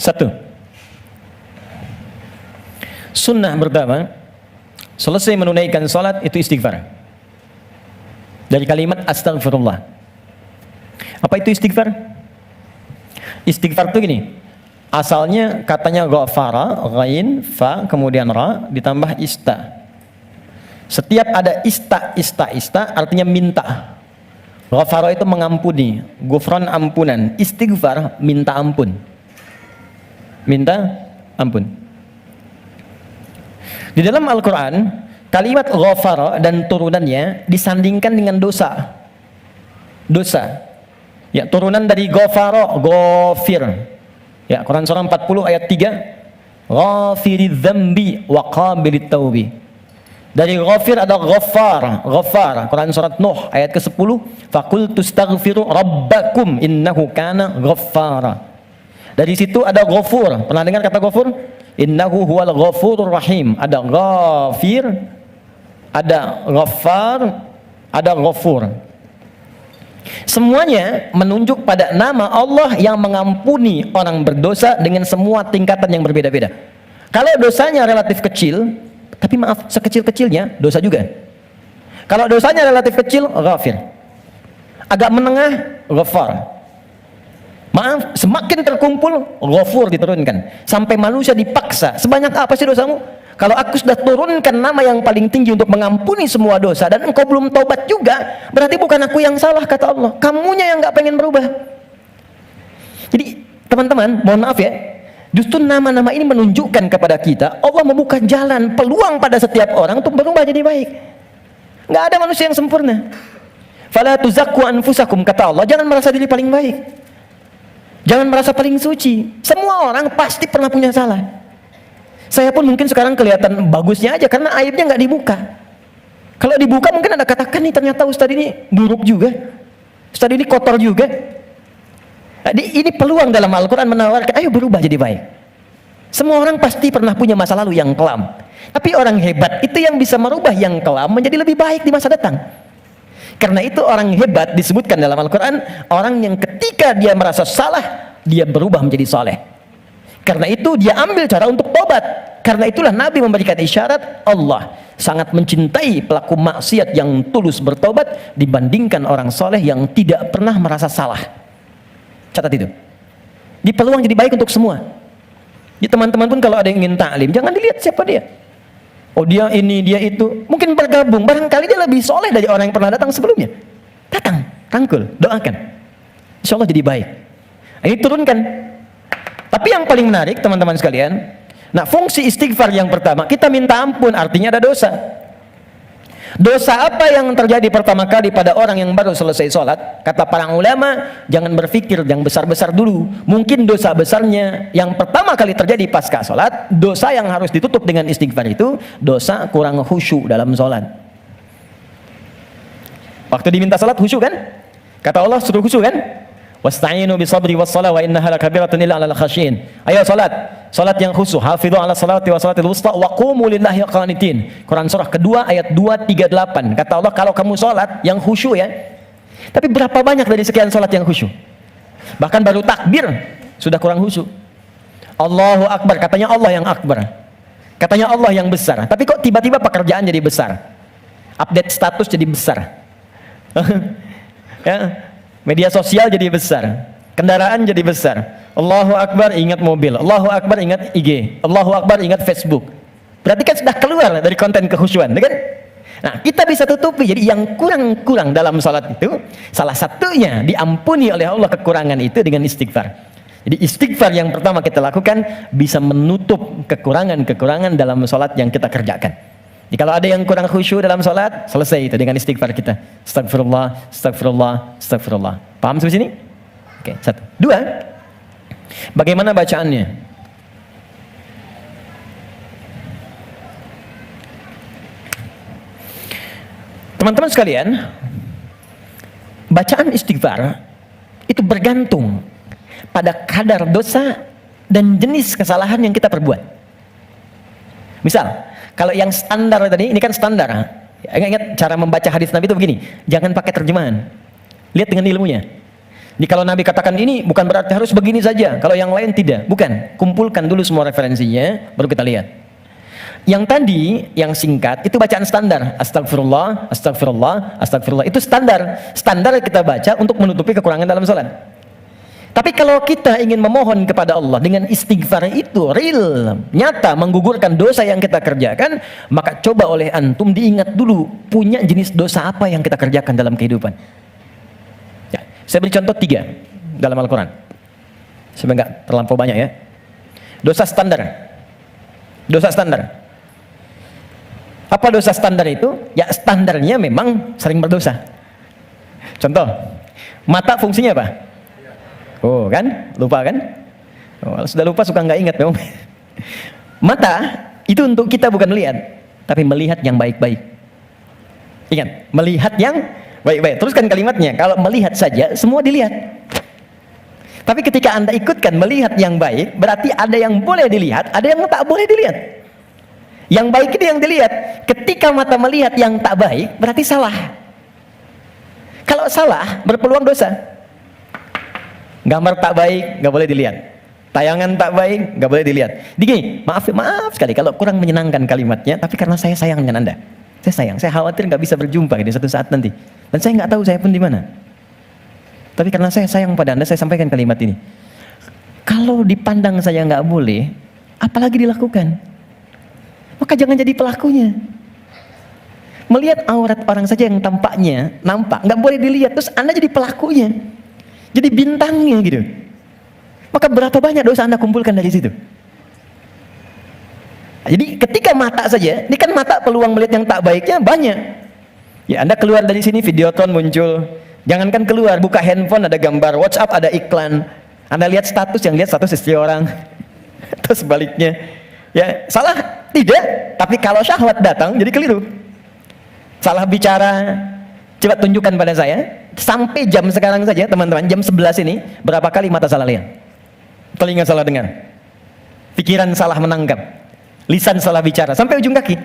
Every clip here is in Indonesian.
Satu, sunnah pertama, selesai menunaikan salat itu istighfar. Dari kalimat astagfirullah. Apa itu istighfar? Istighfar itu gini, asalnya katanya ghafara, ghain, fa, kemudian ra, ditambah ista. Setiap ada ista artinya minta. Ghafara itu mengampuni, ghufran ampunan, istighfar minta ampun. Minta ampun. Di dalam Al-Quran, kalimat ghafara dan turunannya disandingkan dengan dosa. Dosa. Ya, turunan dari ghafara, ghafir. Ya, Quran surah 40 ayat 3. Ghafiridz dzambi wa qabilit taubi. Dari ghafir ada ghaffar, ghaffar. Quran surat Nuh ayat ke-10. Faqultu astaghfiru rabbakum innahu kana ghaffara. Dari situ ada ghafur. Pernah dengar kata ghafur? Innahu huwal ghafurur rahim. Ada ghafir, ada ghaffar, ada ghafur. Semuanya menunjuk pada nama Allah yang mengampuni orang berdosa dengan semua tingkatan yang berbeda-beda. Kalau dosanya relatif kecil, tapi maaf, sekecil-kecilnya dosa juga. Kalau dosanya relatif kecil, ghafir. Agak menengah, ghaffar. Maaf, semakin terkumpul, ghafur diturunkan. Sampai manusia dipaksa, sebanyak apa sih dosamu? Kalau aku sudah turunkan nama yang paling tinggi untuk mengampuni semua dosa, dan engkau belum taubat juga, berarti bukan aku yang salah, kata Allah. Kamunya yang gak pengen berubah. Jadi, teman-teman, mohon maaf ya, justru nama-nama ini menunjukkan kepada kita, Allah membuka jalan, peluang pada setiap orang untuk berubah jadi baik. Gak ada manusia yang sempurna. Fala tuzakku anfusakum, kata Allah, jangan merasa diri paling baik. Jangan merasa paling suci. Semua orang pasti pernah punya salah. Saya pun mungkin sekarang kelihatan bagusnya aja karena aibnya nggak dibuka. Kalau dibuka mungkin ada katakan nih, ternyata Ustadz ini buruk juga, Ustadz ini kotor juga. Ini peluang dalam Al-Quran menawarkan, ayo berubah jadi baik. Semua orang pasti pernah punya masa lalu yang kelam. Tapi orang hebat itu yang bisa merubah yang kelam menjadi lebih baik di masa datang. Karena itu orang hebat disebutkan dalam Al-Quran, orang yang ketika dia merasa salah, dia berubah menjadi soleh. Karena itu dia ambil cara untuk tobat. Karena itulah Nabi memberikan isyarat, Allah sangat mencintai pelaku maksiat yang tulus bertobat dibandingkan orang soleh yang tidak pernah merasa salah. Catat itu. Di peluang jadi baik untuk semua. Di teman-teman pun kalau ada yang ingin taklim, jangan dilihat siapa dia. Oh dia ini, dia itu. Mungkin bergabung, barangkali dia lebih soleh dari orang yang pernah datang sebelumnya. Datang, rangkul, doakan. Insya Allah jadi baik. Ini turunkan. Tapi yang paling menarik teman-teman sekalian, nah fungsi istighfar yang pertama, kita minta ampun, artinya ada dosa. Dosa apa yang terjadi pertama kali pada orang yang baru selesai sholat? Kata para ulama, jangan berpikir yang besar-besar dulu. Mungkin dosa besarnya yang pertama kali terjadi pasca sholat, dosa yang harus ditutup dengan istighfar itu, dosa kurang khusyuk dalam sholat. Waktu diminta sholat khusyuk kan? Kata Allah suruh khusyuk kan? Wasta'inu bisabri wassalah wa innaha lakabiratun illa 'alal khasyin. Ayo salat, salat yang khusyuk. Hafidhu 'ala salati wa salatil wusta wa qumu lillahi qanitin. Quran surah kedua ayat 238. Kata Allah, kalau kamu salat yang khusyuk ya. Tapi berapa banyak dari sekian salat yang khusyuk? Bahkan baru takbir sudah kurang khusyuk. Allahu akbar, katanya Allah yang akbar. Katanya Allah yang besar. Tapi kok tiba-tiba pekerjaan jadi besar? Update status jadi besar. Ya. Media sosial jadi besar, kendaraan jadi besar. Allahu Akbar ingat mobil, Allahu Akbar ingat IG, Allahu Akbar ingat Facebook. Berarti kan sudah keluar dari konten kekhusyuan, kan? Nah, kita bisa tutupi. Jadi yang kurang-kurang dalam salat itu, salah satunya diampuni oleh Allah kekurangan itu dengan istighfar. Jadi istighfar yang pertama kita lakukan bisa menutup kekurangan-kekurangan dalam salat yang kita kerjakan. Jadi kalau ada yang kurang khusyuk dalam sholat, selesai itu dengan istighfar kita. Astagfirullah, astagfirullah, astagfirullah. Paham sampai sini? Oke, satu. Dua, bagaimana bacaannya? Teman-teman sekalian, bacaan istighfar itu bergantung pada kadar dosa dan jenis kesalahan yang kita perbuat. Misal, kalau yang standar tadi, ini kan standar. Ingat cara membaca hadis Nabi itu begini, jangan pakai terjemahan. Lihat dengan ilmunya. Jadi kalau Nabi katakan ini bukan berarti harus begini saja, kalau yang lain tidak. Bukan. Kumpulkan dulu semua referensinya, baru kita lihat. Yang tadi, yang singkat, itu bacaan standar. Astagfirullah, astagfirullah, astagfirullah. Itu standar. Standar kita baca untuk menutupi kekurangan dalam salat. Tapi kalau kita ingin memohon kepada Allah dengan istighfar itu real, nyata, menggugurkan dosa yang kita kerjakan, maka coba oleh antum diingat dulu, punya jenis dosa apa yang kita kerjakan dalam kehidupan. Ya, saya beri contoh 3 dalam Al-Quran, supaya nggak terlampau banyak ya. Dosa standar. Dosa standar. Apa dosa standar itu? Ya standarnya memang sering berdosa. Contoh, mata fungsinya apa? Oh kan? Lupa kan? Oh, sudah lupa suka nggak ingat memang. Mata itu untuk kita bukan melihat, tapi melihat yang baik-baik. Ingat, melihat yang baik-baik. Teruskan kalimatnya. Kalau melihat saja, semua dilihat. Tapi ketika Anda ikutkan melihat yang baik, berarti ada yang boleh dilihat, ada yang tak boleh dilihat. Yang baik itu yang dilihat. Ketika mata melihat yang tak baik, berarti salah. Kalau salah, berpeluang dosa. Gambar tak baik, nggak boleh dilihat. Tayangan tak baik, nggak boleh dilihat. Digi, maaf sekali kalau kurang menyenangkan kalimatnya, tapi karena saya sayang dengan Anda. Saya sayang, saya khawatir nggak bisa berjumpa di suatu saat nanti. Dan saya nggak tahu saya pun di mana. Tapi karena saya sayang pada Anda, saya sampaikan kalimat ini. Kalau dipandang saya nggak boleh, apalagi dilakukan? Maka jangan jadi pelakunya. Melihat aurat orang saja yang tampaknya nampak, nggak boleh dilihat, terus Anda jadi pelakunya. Jadi bintangnya gitu. Maka berapa banyak dosa Anda kumpulkan dari situ? Jadi ketika mata saja, ini kan mata peluang melihat yang tak baiknya banyak. Ya Anda keluar dari sini, Videotron muncul. Jangankan keluar, buka handphone ada gambar, WhatsApp ada iklan. Anda lihat status, yang lihat status istri orang. Terus sebaliknya. Ya, salah? Tidak. Tapi kalau syahwat datang, jadi keliru. Salah bicara, coba tunjukkan pada saya. Sampai jam sekarang saja teman-teman, jam 11 ini, berapa kali mata salah lihat? Telinga salah dengar, pikiran salah menangkap, lisan salah bicara, sampai ujung kaki.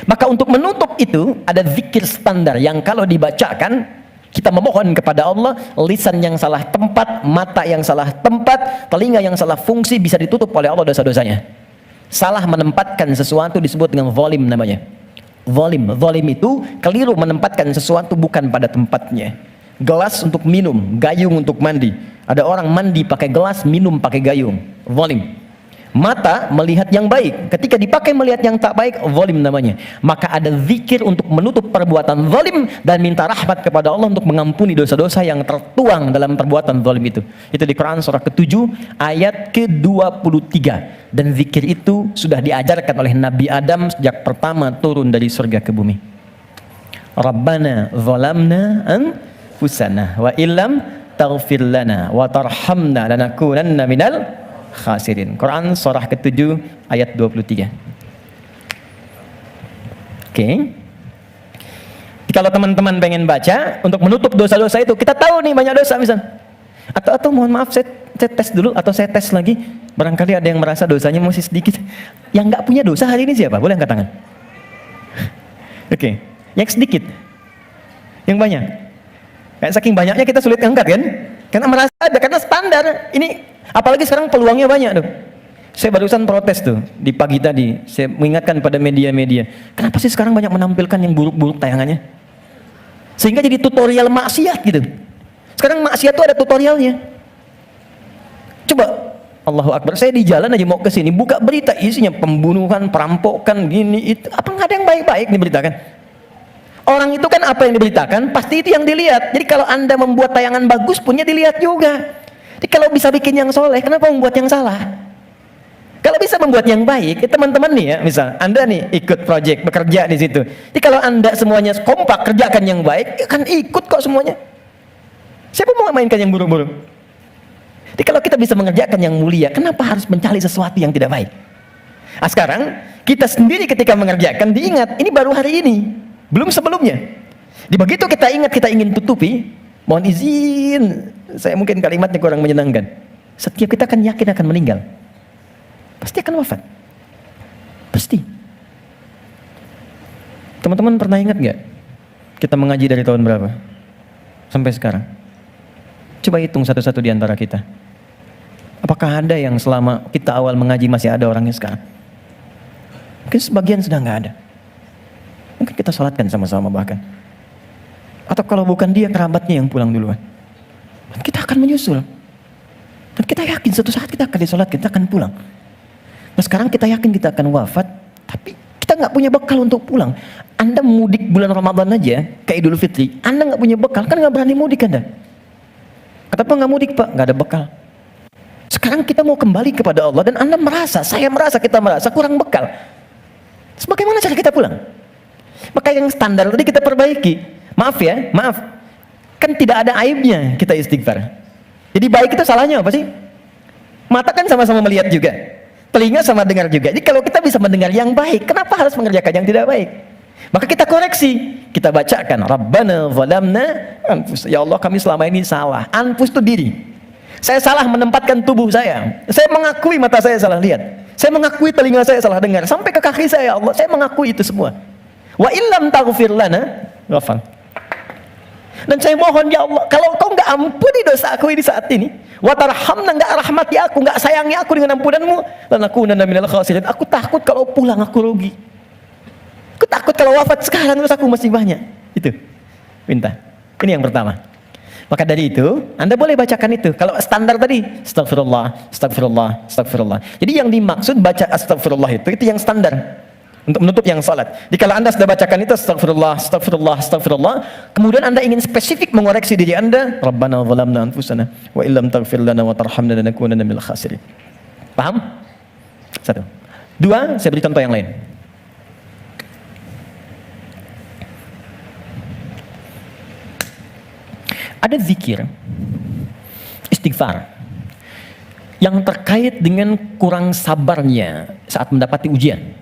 Maka untuk menutup itu, ada zikir standar yang kalau dibacakan, kita memohon kepada Allah, lisan yang salah tempat, mata yang salah tempat, telinga yang salah fungsi, bisa ditutup oleh Allah dosa-dosanya. Salah menempatkan sesuatu disebut dengan zalim namanya. Zalim itu keliru menempatkan sesuatu bukan pada tempatnya. Gelas untuk minum, gayung untuk mandi. Ada orang mandi pakai gelas, minum pakai gayung. Zalim. Mata melihat yang baik. Ketika dipakai melihat yang tak baik, zalim namanya. Maka ada zikir untuk menutup perbuatan zalim dan minta rahmat kepada Allah untuk mengampuni dosa-dosa yang tertuang dalam perbuatan zalim itu. Itu di Quran surah ke-7 ayat ke-23. Dan zikir itu sudah diajarkan oleh Nabi Adam sejak pertama turun dari surga ke bumi. Rabbana zalamna anfusana wa illam taghfir lana wa tarhamna lanakunanna minal khasirin. Quran surah ke-7 ayat 23. Oke. Kalau teman-teman pengen baca untuk menutup dosa-dosa itu, kita tahu nih banyak dosa misal. Atau mohon maaf saya tes dulu atau saya tes lagi. Barangkali ada yang merasa dosanya masih sedikit. Yang nggak punya dosa hari ini siapa? Boleh angkat tangan. Oke. Yang sedikit. Yang banyak. Kayak saking banyaknya kita sulit angkat kan? Karena merasa ada, karena standar. Ini apalagi sekarang peluangnya banyak tuh. Saya barusan protes tuh di pagi tadi. Saya mengingatkan pada media-media. Kenapa sih sekarang banyak menampilkan yang buruk-buruk tayangannya? Sehingga jadi tutorial maksiat gitu. Sekarang maksiat tuh ada tutorialnya. Coba, Allahu Akbar. Saya di jalan aja mau ke sini, buka berita isinya pembunuhan, perampokan, gini itu. Apa nggak ada yang baik-baik diberitakan? Orang itu kan apa yang diberitakan, pasti itu yang dilihat. Jadi kalau Anda membuat tayangan bagus, punya dilihat juga. Jadi kalau bisa bikin yang soleh, kenapa membuat yang salah? Kalau bisa membuat yang baik, teman-teman nih ya, misal Anda nih ikut project, bekerja di situ. Jadi kalau Anda semuanya kompak kerjakan yang baik, ya kan ikut kok semuanya. Siapa mau mainkan yang buruk-buruk? Jadi kalau kita bisa mengerjakan yang mulia, kenapa harus mencari sesuatu yang tidak baik? Nah, sekarang kita sendiri ketika mengerjakan diingat, ini baru hari ini, belum sebelumnya. Di begitu kita ingat, kita ingin tutupi, mohon izin, saya mungkin kalimatnya kurang menyenangkan. Setiap kita akan yakin akan meninggal. Pasti akan wafat. Pasti. Teman-teman pernah ingat nggak? Kita mengaji dari tahun berapa? Sampai sekarang. Coba hitung satu-satu di antara kita. Apakah ada yang selama kita awal mengaji masih ada orangnya sekarang? Mungkin sebagian sudah nggak ada. Mungkin kita sholatkan sama-sama bahkan. Atau kalau bukan dia, kerabatnya yang pulang duluan. Dan kita akan menyusul. Dan kita yakin suatu saat kita akan disolatkan, kita akan pulang. Nah sekarang kita yakin kita akan wafat, tapi kita nggak punya bekal untuk pulang. Anda mudik bulan Ramadan aja, ke Idul Fitri, Anda nggak punya bekal, kan nggak berani mudik Anda. Kenapa nggak mudik Pak? Nggak ada bekal. Sekarang kita mau kembali kepada Allah dan Anda merasa, kita merasa kurang bekal. Terus bagaimana cara kita pulang? Maka yang standar tadi kita perbaiki. Maaf, kan tidak ada aibnya kita istighfar. Jadi baik itu salahnya apa sih? Mata kan sama-sama melihat juga, telinga sama dengar juga. Jadi kalau kita bisa mendengar yang baik, kenapa harus mengerjakan yang tidak baik? Maka kita koreksi, kita bacakan Rabbana zalamna anfus. Ya Allah, kami selama ini salah. Anfus itu diri. Saya salah menempatkan tubuh saya. Saya mengakui mata saya salah lihat. Saya mengakui telinga saya salah dengar. Sampai ke kaki saya, ya Allah, saya mengakui itu semua. Wa illam taghfir lana ghafar. Dan saya mohon ya Allah, kalau kau nggak ampuni dosa aku ini saat ini, wa tarhamna, nggak rahmati aku, nggak sayangi aku dengan ampunanmu, lanakunanna minal khasirin. Aku takut kalau pulang aku rugi. Aku takut kalau wafat sekarang terus aku masih banyak. Itu minta. Ini yang pertama. Maka dari itu, Anda boleh bacakan itu. Kalau standar tadi, astagfirullah, astagfirullah, astagfirullah. Jadi yang dimaksud baca astagfirullah itu yang standar. Untuk menutup yang salat. Jadi kalau Anda sudah bacakan itu astagfirullah, astagfirullah, astagfirullah, kemudian Anda ingin spesifik mengoreksi diri Anda, Rabbana zalamna anfusana wa illam taghfir lana wa tarhamna lanakunanna minal khasirin. Paham? Satu. Dua, saya beri contoh yang lain. Ada zikir istighfar yang terkait dengan kurang sabarnya saat mendapati ujian.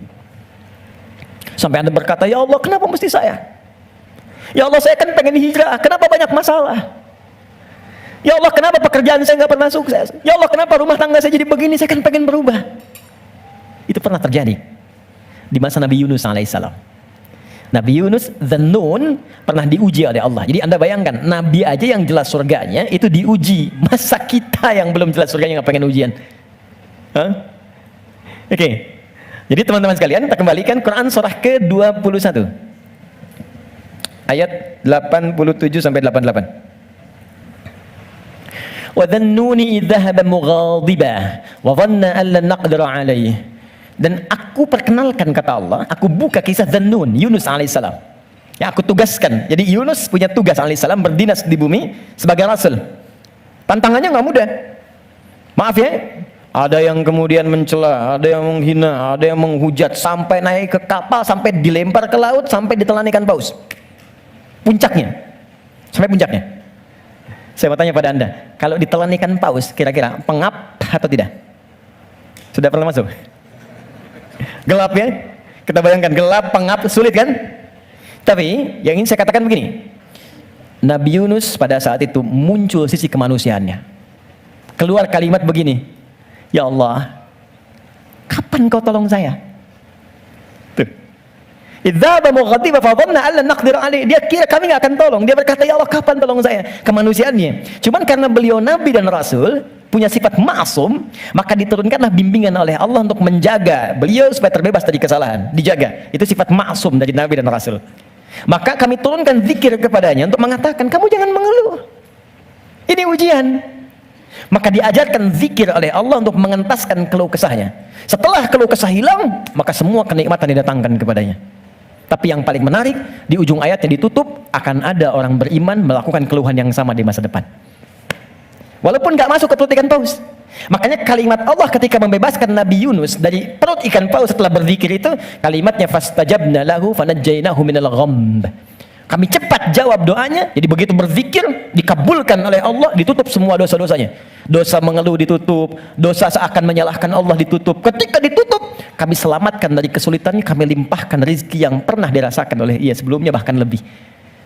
Sampai Anda berkata, ya Allah, kenapa mesti saya? Ya Allah, saya kan pengen hijrah, kenapa banyak masalah? Ya Allah, kenapa pekerjaan saya nggak pernah sukses? Ya Allah, kenapa rumah tangga saya jadi begini? Saya kan pengen berubah. Itu pernah terjadi di masa Nabi Yunus alaihissalam. Nabi Yunus Dzannun pernah diuji oleh Allah. Jadi Anda bayangkan, Nabi aja yang jelas surganya itu diuji. Masa kita yang belum jelas surganya nggak pengen ujian? Oke. Jadi teman-teman sekalian, kita kembalikan Quran surah ke-21 ayat 87 sampai 88. Wa dhannuni idh dhahaba mughadiba wa dhanna an lan naqdir alayhi. Dan aku perkenalkan, kata Allah, aku buka kisah Dzannun, Yunus alaihissalam. Ya, aku tugaskan. Jadi Yunus punya tugas alaihissalam berdinas di bumi sebagai rasul. Tantangannya nggak mudah. Maaf ya, ada yang kemudian mencela, ada yang menghina, ada yang menghujat, sampai naik ke kapal, sampai dilempar ke laut, sampai ditelan ikan paus. Puncaknya, sampai puncaknya. Saya mau tanya pada Anda, kalau ditelan ikan paus, kira-kira pengap atau tidak? Sudah pernah masuk? Gelap ya? Kita bayangkan, gelap, pengap, sulit kan? Tapi, yang ingin saya katakan begini, Nabi Yunus pada saat itu muncul sisi kemanusiaannya. Keluar kalimat begini, ya Allah, kapan kau tolong saya? Tuh. Idzaba mughadiba fa dhanna an lan naqdir alaihi. Dia kira kami enggak akan tolong. Dia berkata, ya Allah, kapan tolong saya? Kemanusiaannya. Cuman karena beliau nabi dan rasul, punya sifat ma'sum, maka diturunkanlah bimbingan oleh Allah untuk menjaga beliau supaya terbebas dari kesalahan, dijaga. Itu sifat ma'sum dari nabi dan rasul. Maka kami turunkan zikir kepadanya untuk mengatakan, kamu jangan mengeluh. Ini ujian. Maka diajarkan zikir oleh Allah untuk mengentaskan keluh kesahnya. Setelah keluh kesah hilang, maka semua kenikmatan didatangkan kepadanya. Tapi yang paling menarik, di ujung ayatnya ditutup, akan ada orang beriman melakukan keluhan yang sama di masa depan. Walaupun gak masuk ke perut ikan paus. Makanya kalimat Allah ketika membebaskan Nabi Yunus dari perut ikan paus setelah berzikir itu, kalimatnya fastajabna lahu fanajjainahu minal ghamb. Kami cepat jawab doanya. Jadi begitu berzikir, dikabulkan oleh Allah, ditutup semua dosa-dosanya. Dosa mengeluh ditutup, dosa seakan menyalahkan Allah ditutup. Ketika ditutup, kami selamatkan dari kesulitannya, kami limpahkan rezeki yang pernah dirasakan oleh ia sebelumnya, bahkan lebih.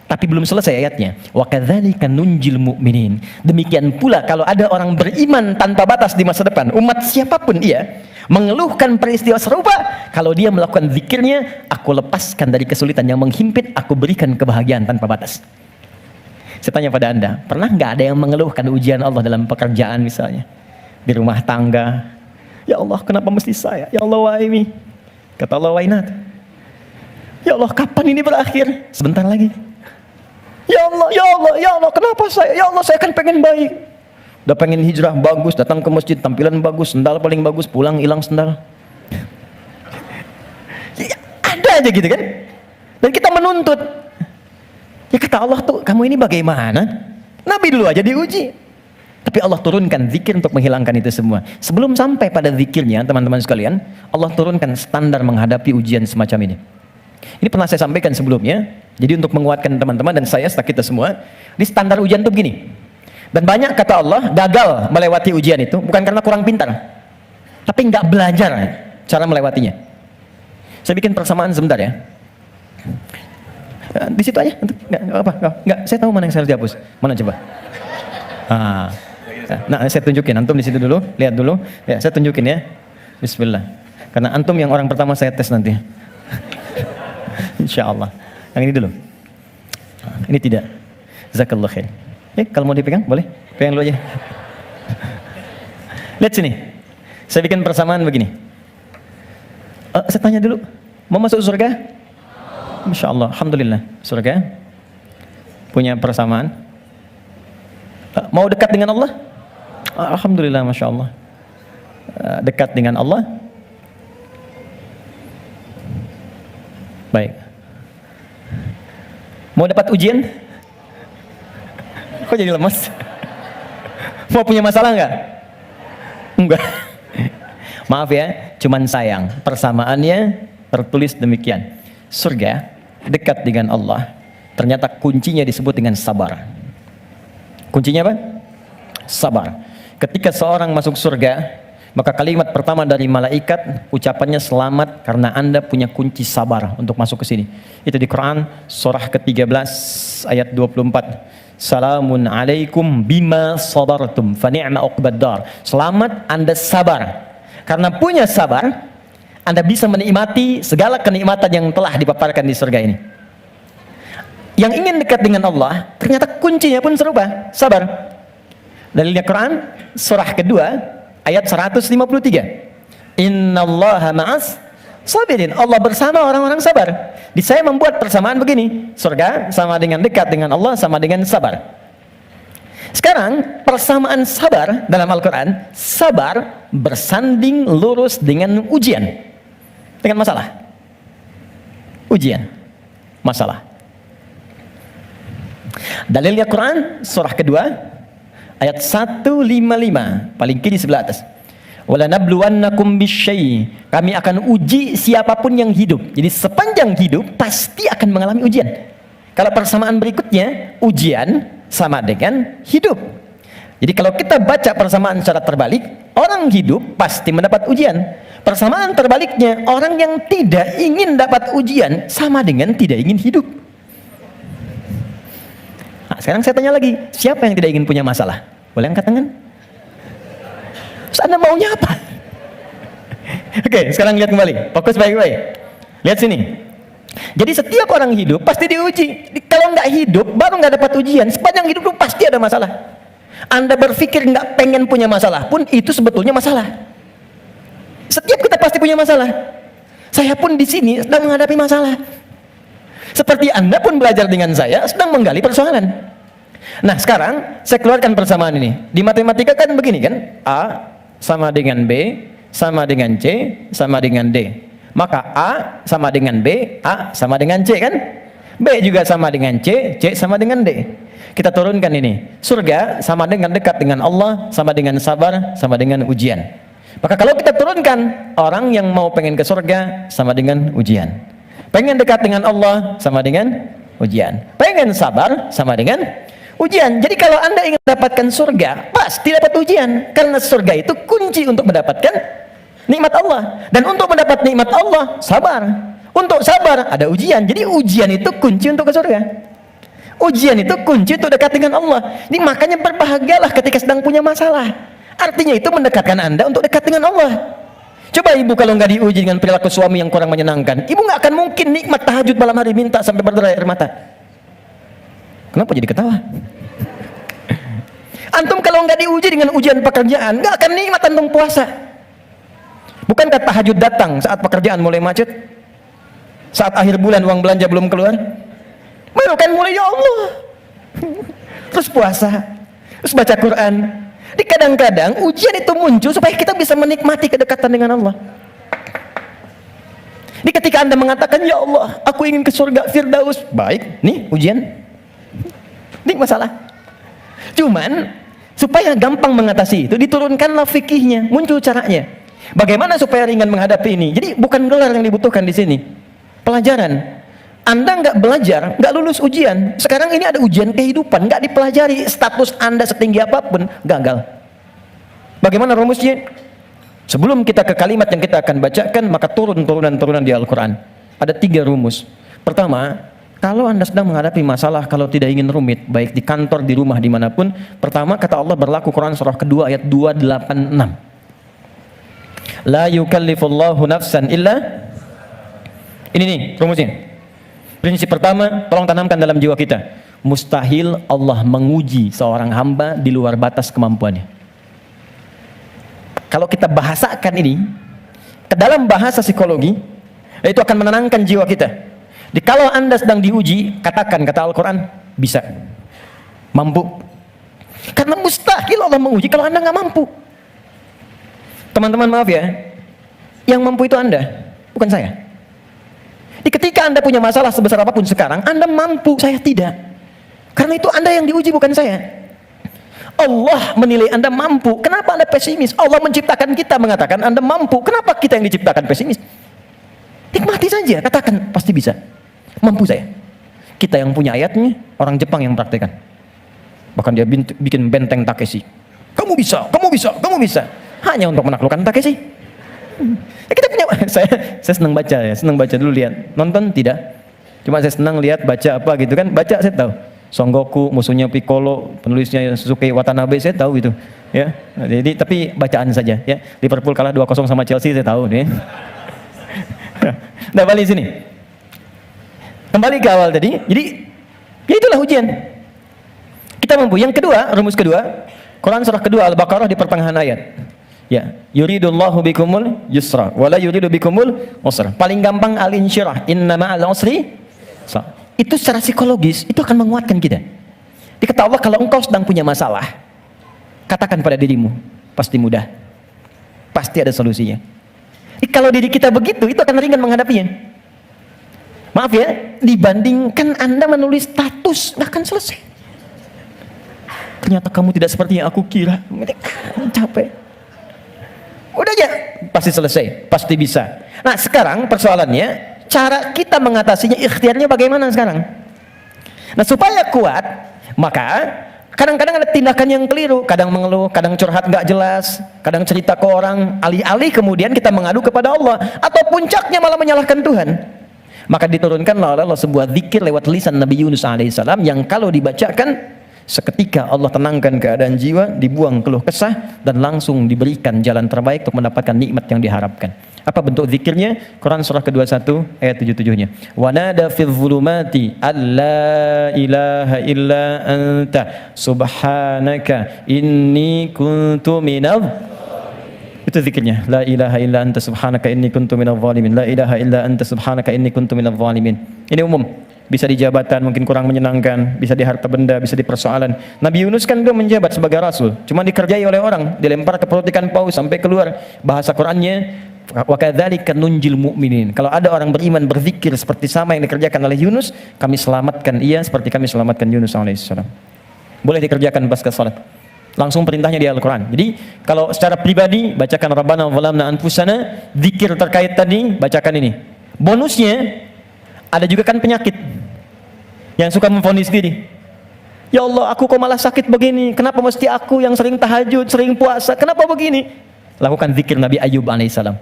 Tapi belum selesai ayatnya. Wa kadzalika nunjil mu'minin. Demikian pula kalau ada orang beriman tanpa batas di masa depan, umat siapapun ia, mengeluhkan peristiwa serupa, kalau dia melakukan zikirnya, aku lepaskan dari kesulitan yang menghimpit, aku berikan kebahagiaan tanpa batas. Saya tanya pada Anda, pernah nggak ada yang mengeluhkan ujian Allah dalam pekerjaan misalnya? Di rumah tangga, ya Allah kenapa mesti saya? Ya Allah why me? Kata Allah why not? Ya Allah kapan ini berakhir? Sebentar lagi. Ya Allah, ya Allah, ya Allah kenapa saya? Ya Allah saya kan pengen baik. Udah pengen hijrah bagus, datang ke masjid tampilan bagus, sendal paling bagus, pulang hilang sendal. Ya, ada aja gitu kan? Dan kita menuntut. Ya kata Allah tuh, kamu ini bagaimana? Nabi dulu aja diuji. Tapi Allah turunkan zikir untuk menghilangkan itu semua. Sebelum sampai pada zikirnya, teman-teman sekalian, Allah turunkan standar menghadapi ujian semacam ini. Ini pernah saya sampaikan sebelumnya. Jadi untuk menguatkan teman-teman dan saya, serta kita semua, di standar ujian itu begini. Dan banyak kata Allah gagal melewati ujian itu bukan karena kurang pintar, tapi nggak belajar cara melewatinya. Saya bikin persamaan sebentar ya. Di situ aja, nggak apa, nggak. Saya tahu mana yang saya harus dihapus. Mana coba? Nah, saya tunjukin. Antum di situ dulu, lihat dulu. Ya, saya tunjukin ya. Bismillah. Karena antum yang orang pertama saya tes nanti. Insya Allah. Yang ini dulu. Ini tidak. Jazakallah khair. Kalau mau dipegang, boleh? Pegang dulu aja. Lihat sini. Saya bikin persamaan begini. Saya tanya dulu. Mau masuk surga? Masya Allah, Alhamdulillah. Surga punya persamaan. Mau dekat dengan Allah? Alhamdulillah, Masya Allah. Dekat dengan Allah. Baik. Mau dapat ujian? Kok jadi lemas? Mau punya masalah nggak? Enggak. Maaf ya, cuman sayang. Persamaannya tertulis demikian. Surga dekat dengan Allah, ternyata kuncinya disebut dengan sabar. Kuncinya apa? Sabar. Ketika seorang masuk surga, maka kalimat pertama dari malaikat ucapannya selamat karena Anda punya kunci sabar untuk masuk ke sini. Itu di Quran surah ke-13 ayat 24. Salamun alaikum bima sabartum fa ni'ma uqbad dar. Selamat Anda sabar. Karena punya sabar, Anda bisa menikmati segala kenikmatan yang telah dipaparkan di surga ini. Yang ingin dekat dengan Allah, ternyata kuncinya pun serupa, sabar. Dalilnya Quran, surah kedua, ayat 153. Innallaha ma'as sabirin. Allah bersama orang-orang sabar. Di saya membuat persamaan begini, surga sama dengan dekat dengan Allah, sama dengan sabar. Sekarang, persamaan sabar dalam Al-Quran, sabar bersanding lurus dengan ujian. Dengan masalah. Ujian. Masalah. Dalilnya Quran surah kedua ayat 155 paling kiri sebelah atas. Wala nabluwannakum bisyai. Kami akan uji siapapun yang hidup. Jadi sepanjang hidup pasti akan mengalami ujian. Kalau persamaan berikutnya, ujian sama dengan hidup. Jadi kalau kita baca persamaan secara terbalik, orang hidup pasti mendapat ujian. Persamaan terbaliknya, orang yang tidak ingin dapat ujian sama dengan tidak ingin hidup. Nah, sekarang saya tanya lagi, siapa yang tidak ingin punya masalah? Boleh angkat tangan? Terus Anda maunya apa? Oke, sekarang lihat kembali, fokus baik-baik. Lihat sini. Jadi setiap orang hidup pasti diuji. Kalau nggak hidup, baru nggak dapat ujian. Sepanjang hidup pasti ada masalah. Anda berpikir nggak pengen punya masalah pun itu sebetulnya masalah. Setiap kita pasti punya masalah. Saya pun di sini sedang menghadapi masalah. Seperti Anda pun belajar dengan saya sedang menggali persoalan. Nah sekarang saya keluarkan persamaan ini. Di matematika kan begini kan, A sama dengan B sama dengan C sama dengan D. Maka A sama dengan B, A sama dengan C kan? B juga sama dengan C, C sama dengan D. Kita turunkan ini. Surga sama dengan dekat dengan Allah, sama dengan sabar, sama dengan ujian. Maka kalau kita turunkan, orang yang mau pengen ke surga sama dengan ujian. Pengen dekat dengan Allah sama dengan ujian. Pengen sabar sama dengan ujian. Jadi kalau Anda ingin mendapatkan surga, pasti dapat ujian. Karena surga itu kunci untuk mendapatkan nikmat Allah. Dan untuk mendapat nikmat Allah, sabar. Untuk sabar, ada ujian. Jadi ujian itu kunci untuk ke surga. Ujian itu kunci untuk dekat dengan Allah. Ini makanya berbahagialah ketika sedang punya masalah. Artinya itu mendekatkan Anda untuk dekat dengan Allah. Coba ibu kalau nggak diuji dengan perilaku suami yang kurang menyenangkan, ibu nggak akan mungkin nikmat tahajud malam hari minta sampai berderai air mata. Kenapa jadi ketawa? Antum kalau nggak diuji dengan ujian pekerjaan, nggak akan nikmat antum puasa. Bukankah tahajud datang saat pekerjaan mulai macet? Saat akhir bulan uang belanja belum keluar? Baru kan mulai, ya Allah. Terus puasa, terus baca Quran. Di kadang-kadang ujian itu muncul supaya kita bisa menikmati kedekatan dengan Allah. Di ketika Anda mengatakan, ya Allah, aku ingin ke surga Firdaus. Baik, nih ujian. Ini masalah. Cuman, supaya gampang mengatasi itu, diturunkanlah fikihnya, muncul caranya. Bagaimana supaya ringan menghadapi ini? Jadi bukan gelar yang dibutuhkan di sini. Pelajaran. Anda nggak belajar, nggak lulus ujian. Sekarang ini ada ujian kehidupan, nggak dipelajari. Status Anda setinggi apapun, gagal. Bagaimana rumusnya? Sebelum kita ke kalimat yang kita akan bacakan, maka turunan-turunan di Al-Quran. Ada 3 rumus. Pertama, kalau Anda sedang menghadapi masalah, kalau tidak ingin rumit, baik di kantor, di rumah, dimanapun, pertama kata Allah berlaku Quran surah kedua ayat 286. La yukallifullahu nafsan illa. Ini nih rumusnya. Prinsip pertama, tolong tanamkan dalam jiwa kita. Mustahil Allah menguji seorang hamba di luar batas kemampuannya. Kalau kita bahasakan ini ke dalam bahasa psikologi, itu akan menenangkan jiwa kita. Kalau Anda sedang diuji, katakan, kata Al-Quran, bisa, mampu. Karena mustahil Allah menguji kalau Anda nggak mampu. Teman-teman maaf ya, yang mampu itu Anda, bukan saya. Ketika Anda punya masalah sebesar apapun sekarang, Anda mampu, saya tidak. Karena itu Anda yang diuji, bukan saya. Allah menilai Anda mampu. Kenapa Anda pesimis? Allah menciptakan kita mengatakan Anda mampu. Kenapa kita yang diciptakan pesimis? Nikmati saja, katakan pasti bisa. Mampu saya. Kita yang punya ayatnya, orang Jepang yang praktekkan. Bahkan dia bikin benteng Takeshi. Kamu bisa, kamu bisa, kamu bisa. Hanya untuk menaklukkan Takeshi. Kita punya, saya senang baca ya, senang baca dulu lihat. Nonton tidak. Cuma saya senang lihat baca apa gitu kan. Baca saya tahu. Son Goku, musuhnya Piccolo, penulisnya Suzuki Watanabe, saya tahu itu, ya. Jadi tapi bacaan saja, ya. Liverpool kalah 2-0 sama Chelsea, saya tahu nih. Nah, balik sini. Kembali ke awal tadi. Jadi, ya itulah ujian. Kita mampu. Yang kedua, rumus kedua, Quran surah kedua Al-Baqarah di pertengahan ayat. Ya, yuridullahu bikumul yusra wala yuridu bikumul usra. Paling gampang al-insyirah, inna ma'al usri. Itu secara psikologis itu akan menguatkan kita. Dikata Allah, kalau engkau sedang punya masalah, katakan pada dirimu, pasti mudah, pasti ada solusinya. Kalau diri kita begitu, itu akan ringan menghadapinya. Maaf ya, dibandingkan Anda menulis status, nggak akan selesai. Ternyata kamu tidak seperti yang aku kira. Capek. Udah aja, pasti selesai, pasti bisa. Nah sekarang persoalannya, cara kita mengatasinya, ikhtiarnya bagaimana sekarang? Nah supaya kuat, maka kadang-kadang ada tindakan yang keliru. Kadang mengeluh, kadang curhat nggak jelas, kadang cerita ke orang, alih-alih kemudian kita mengadu kepada Allah, atau puncaknya malah menyalahkan Tuhan. Maka diturunkanlah oleh Allah sebuah zikir lewat lisan Nabi Yunus alaihissalam, yang kalau dibacakan seketika Allah tenangkan keadaan jiwa, dibuang keluh kesah, dan langsung diberikan jalan terbaik untuk mendapatkan nikmat yang diharapkan. Apa bentuk zikirnya? Quran surah ke-21 ayat 77-nya. Wa nada fil zulumati alla ilaha illa anta subhanaka inni kuntu minadh. Itu zikirnya. La ilaha illa anta subhanaka inni kuntu minadh zalimin. La ilaha illa anta subhanaka inni kuntu minadh zalimin. Ini umum. Bisa di jabatan mungkin kurang menyenangkan, bisa di harta benda, bisa di persoalan. Nabi Yunus kan dia menjabat sebagai rasul, cuma dikerjai oleh orang, dilempar ke perut ikan paus sampai keluar. Bahasa Qurannya, wa kadzalika nunjil mu'minin. Kalau ada orang beriman berzikir seperti sama yang dikerjakan oleh Yunus, kami selamatkan ia seperti kami selamatkan Yunus alaihissalam. Boleh dikerjakan pasca salat. Langsung perintahnya di Al-Quran. Jadi kalau secara pribadi bacakan Rabbana zalamna anfusana, zikir terkait tadi bacakan ini. Bonusnya ada juga kan penyakit yang suka memvonis diri. Ya Allah, aku kok malah sakit begini? Kenapa mesti aku yang sering tahajud, sering puasa? Kenapa begini? Lakukan zikir Nabi Ayub alaihissalam.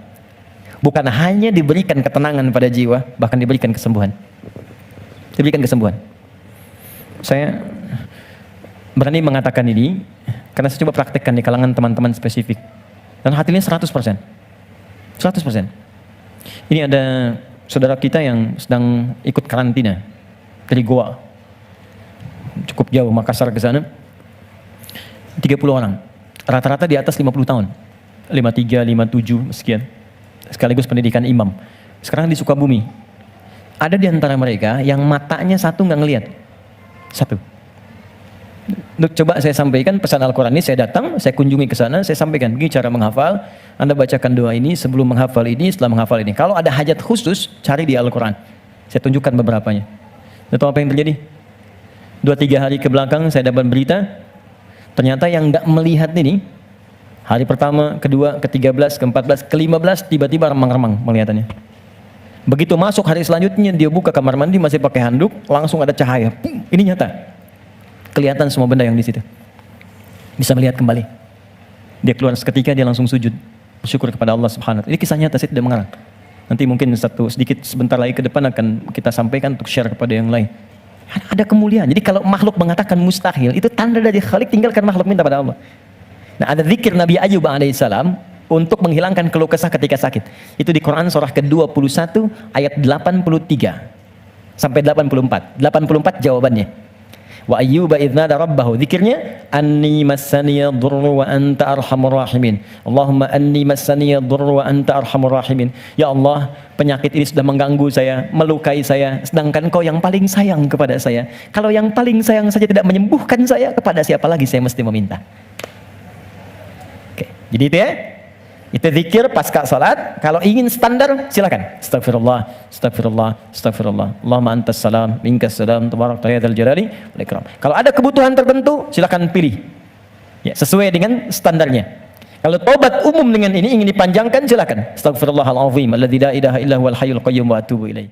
Bukan hanya diberikan ketenangan pada jiwa, bahkan diberikan kesembuhan. Diberikan kesembuhan. Saya berani mengatakan ini karena saya coba praktekkan di kalangan teman-teman spesifik. Dan hasilnya 100%. 100%. Ini ada saudara kita yang sedang ikut karantina dari Goa, cukup jauh, Makassar ke sana. 30 orang. Rata-rata di atas 50 tahun. 53, 57, sekian. Sekaligus pendidikan imam. Sekarang di Sukabumi. Ada di antara mereka yang matanya satu nggak ngelihat. Satu. Coba saya sampaikan pesan Al-Quran ini, saya datang, saya kunjungi ke sana, saya sampaikan, begini cara menghafal, Anda bacakan doa ini, sebelum menghafal ini, setelah menghafal ini. Kalau ada hajat khusus, cari di Al-Quran. Saya tunjukkan beberapanya. Tahu apa yang terjadi? 2-3 hari ke belakang saya dapat berita, ternyata yang nggak melihat ini, hari pertama, kedua, ke-13, ke-14, ke-15, tiba-tiba remang-remang melihatannya. Begitu masuk hari selanjutnya, dia buka kamar mandi, masih pakai handuk, langsung ada cahaya. Ini nyata. Kelihatan semua benda yang di situ. Bisa melihat kembali. Dia keluar seketika, dia langsung sujud. Bersyukur kepada Allah Subhanahu wa ta'ala. Ini kisah nyata, saya tidak mengarang. Nanti mungkin sebentar lagi ke depan akan kita sampaikan untuk share kepada yang lain. Ada kemuliaan. Jadi kalau makhluk mengatakan mustahil, itu tanda dari Khalik, tinggalkan makhluk, minta pada Allah. Nah, ada zikir Nabi Ayyub alaihissalam untuk menghilangkan keluh kesah ketika sakit. Itu di Quran surah ke-21 ayat 83 sampai 84. 84 jawabannya. Wa ayyuba idz nada rabbahu, zikirnya anni massaniya dhurru wa anta arhamur rahimin. Allahumma anni massaniya dhurru wa anta arhamur rahimin. Ya Allah, penyakit ini sudah mengganggu saya, melukai saya, sedangkan Kau yang paling sayang kepada saya. Kalau yang paling sayang saja tidak menyembuhkan saya, kepada siapa lagi saya mesti meminta? Oke, jadi itu ya. Itu zikir pasca salat. Kalau ingin standar, silakan. Astagfirullah, astagfirullah, astagfirullah. Allahumma antas salam, minkas salam, tabarakta ya dzal jalali wal ikram. Kalau ada kebutuhan tertentu, silakan pilih. Ya, sesuai dengan standarnya. Kalau taubat umum dengan ini ingin dipanjangkan, silakan. Astagfirullahalazim, alladzi la ilaha illa huwal hayyul qayyum wa atubu ilaih.